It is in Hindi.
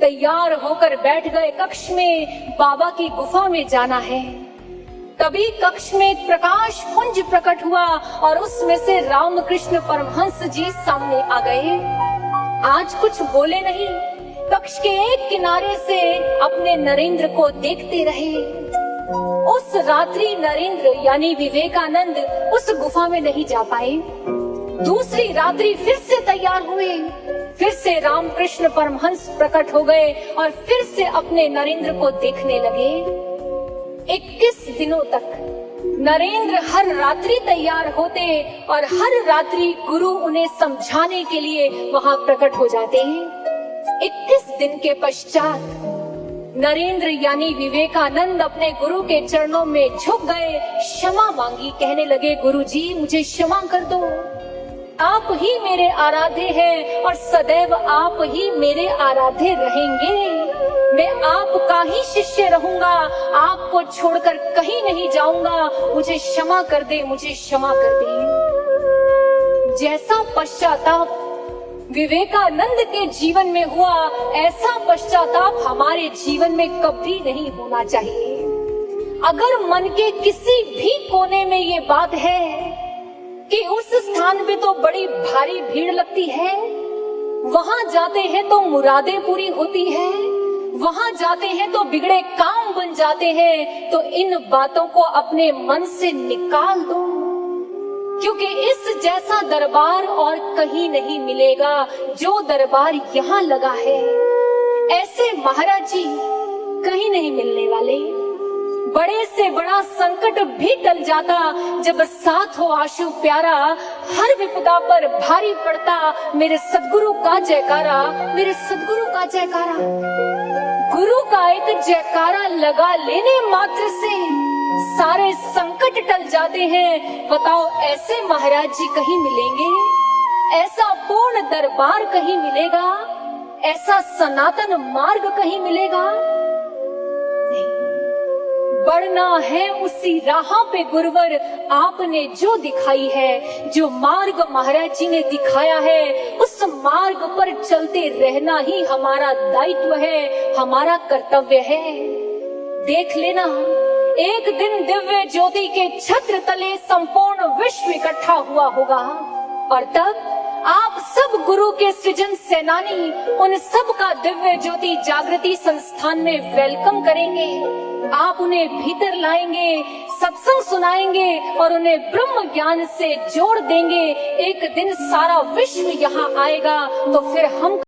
तैयार होकर बैठ गए कक्ष में, बाबा की गुफा में जाना है। तभी कक्ष में एक प्रकाश पुंज प्रकट हुआ और उसमें से रामकृष्ण परमहंस जी सामने आ गए। आज कुछ बोले नहीं, कक्ष के एक किनारे से अपने नरेंद्र को देखते रहे। उस रात्रि नरेंद्र यानी विवेकानंद उस गुफा में नहीं जा पाए। दूसरी रात्रि फिर से तैयार हुए, फिर से रामकृष्ण परमहंस प्रकट हो गए और फिर से अपने नरेंद्र को देखने लगे। 21 दिनों तक नरेंद्र हर रात्रि तैयार होते और हर रात्रि गुरु उन्हें समझाने के लिए वहां प्रकट हो जाते। 21 दिन के पश्चात नरेंद्र यानी विवेकानंद अपने गुरु के चरणों में झुक गए, क्षमा मांगी, कहने लगे, गुरुजी मुझे क्षमा कर दो। आप ही मेरे आराध्य हैं और सदैव आप ही मेरे आराध्य रहेंगे। मैं आपका ही शिष्य रहूंगा, आपको छोड़कर कहीं नहीं जाऊंगा। मुझे क्षमा कर दे, मुझे क्षमा कर दे। जैसा पश्चाताप विवेकानंद के जीवन में हुआ, ऐसा पश्चाताप हमारे जीवन में कभी नहीं होना चाहिए। अगर मन के किसी भी कोने में ये बात है कि उस स्थान पे तो बड़ी भारी भीड़ लगती है, वहां जाते हैं तो मुरादें पूरी होती है, वहां जाते हैं तो बिगड़े काम बन जाते हैं, तो इन बातों को अपने मन से निकाल दो, क्योंकि इस जैसा दरबार और कहीं नहीं मिलेगा जो दरबार यहाँ लगा है। ऐसे महाराज जी कहीं नहीं मिलने वाले। बड़े से बड़ा संकट भी टल जाता जब साथ हो आशु प्यारा। हर विपदा पर भारी पड़ता मेरे सद्गुरु का जयकारा, मेरे सद्गुरु का जयकारा। गुरु का एक जयकारा लगा लेने मात्र से सारे संकट टल जाते हैं। बताओ ऐसे महाराज जी कहीं मिलेंगे? ऐसा पूर्ण दरबार कहीं मिलेगा? ऐसा सनातन मार्ग कहीं मिलेगा? बढ़ना है उसी राह पे गुरुवर आपने जो दिखाई है, जो मार्ग महाराज जी ने दिखाया है, उस मार्ग पर चलते रहना ही हमारा दायित्व है, हमारा कर्तव्य है। देख लेना, एक दिन दिव्य ज्योति के छत्र तले संपूर्ण विश्व इकट्ठा हुआ होगा और तब आप सब गुरु के सृजन सेनानी उन सब का दिव्य ज्योति जागृति संस्थान में वेलकम करेंगे। आप उन्हें भीतर लाएंगे, सत्संग सुनाएंगे और उन्हें ब्रह्म ज्ञान से जोड़ देंगे। एक दिन सारा विश्व यहाँ आएगा तो फिर हम